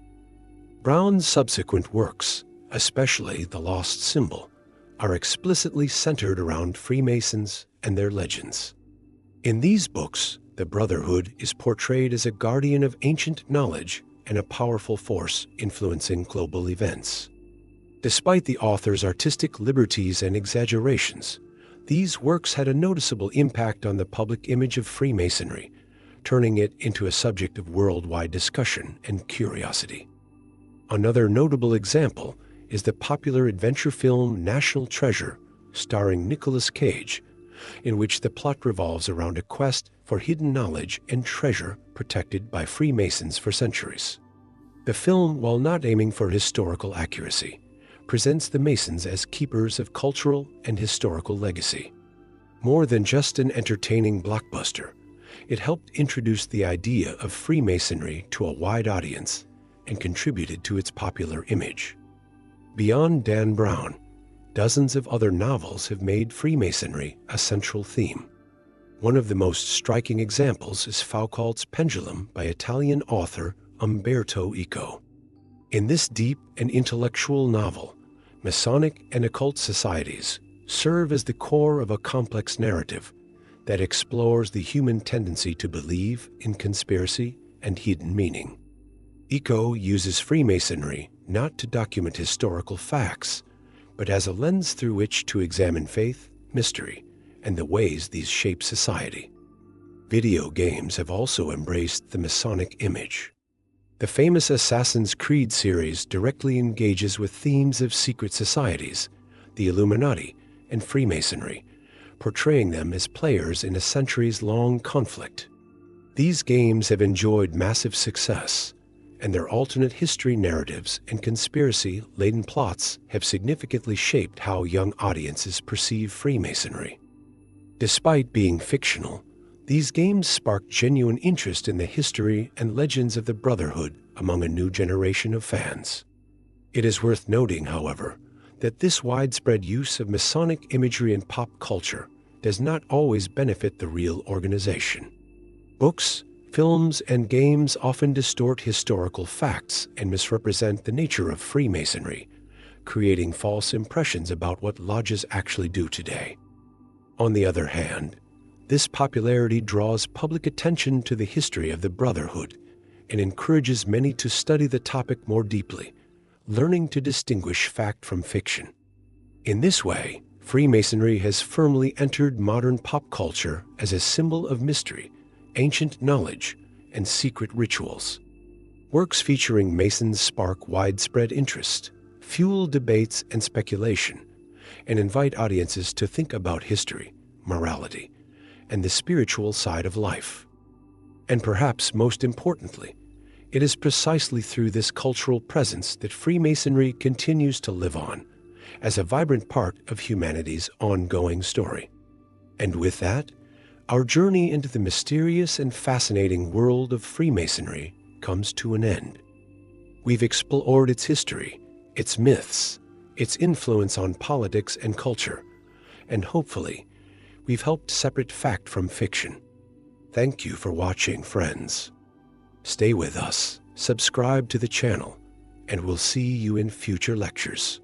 Brown's subsequent works, especially The Lost Symbol, are explicitly centered around Freemasons and their legends. In these books, the Brotherhood is portrayed as a guardian of ancient knowledge and a powerful force influencing global events. Despite the author's artistic liberties and exaggerations, these works had a noticeable impact on the public image of Freemasonry, turning it into a subject of worldwide discussion and curiosity. Another notable example is the popular adventure film National Treasure, starring Nicolas Cage, in which the plot revolves around a quest for hidden knowledge and treasure protected by Freemasons for centuries. The film, while not aiming for historical accuracy, presents the Masons as keepers of cultural and historical legacy. More than just an entertaining blockbuster, it helped introduce the idea of Freemasonry to a wide audience and contributed to its popular image. Beyond Dan Brown, dozens of other novels have made Freemasonry a central theme. One of the most striking examples is Foucault's Pendulum by Italian author Umberto Eco. In this deep and intellectual novel, Masonic and occult societies serve as the core of a complex narrative that explores the human tendency to believe in conspiracy and hidden meaning. Eco uses Freemasonry not to document historical facts, but as a lens through which to examine faith, mystery, and the ways these shape society. Video games have also embraced the Masonic image. The famous Assassin's Creed series directly engages with themes of secret societies, the Illuminati, and Freemasonry, portraying them as players in a centuries-long conflict. These games have enjoyed massive success, and their alternate history narratives and conspiracy-laden plots have significantly shaped how young audiences perceive Freemasonry. Despite being fictional, these games spark genuine interest in the history and legends of the Brotherhood among a new generation of fans. It is worth noting, however, that this widespread use of Masonic imagery in pop culture does not always benefit the real organization. Books, films, and games often distort historical facts and misrepresent the nature of Freemasonry, creating false impressions about what lodges actually do today. On the other hand, this popularity draws public attention to the history of the Brotherhood and encourages many to study the topic more deeply, learning to distinguish fact from fiction. In this way, Freemasonry has firmly entered modern pop culture as a symbol of mystery, ancient knowledge, and secret rituals. Works featuring Masons spark widespread interest, fuel debates and speculation, and invite audiences to think about history, morality, and the spiritual side of life. And perhaps most importantly, it is precisely through this cultural presence that Freemasonry continues to live on, as a vibrant part of humanity's ongoing story. And with that, our journey into the mysterious and fascinating world of Freemasonry comes to an end. We've explored its history, its myths, its influence on politics and culture, and hopefully, we've helped separate fact from fiction. Thank you for watching, friends. Stay with us, subscribe to the channel, and we'll see you in future lectures.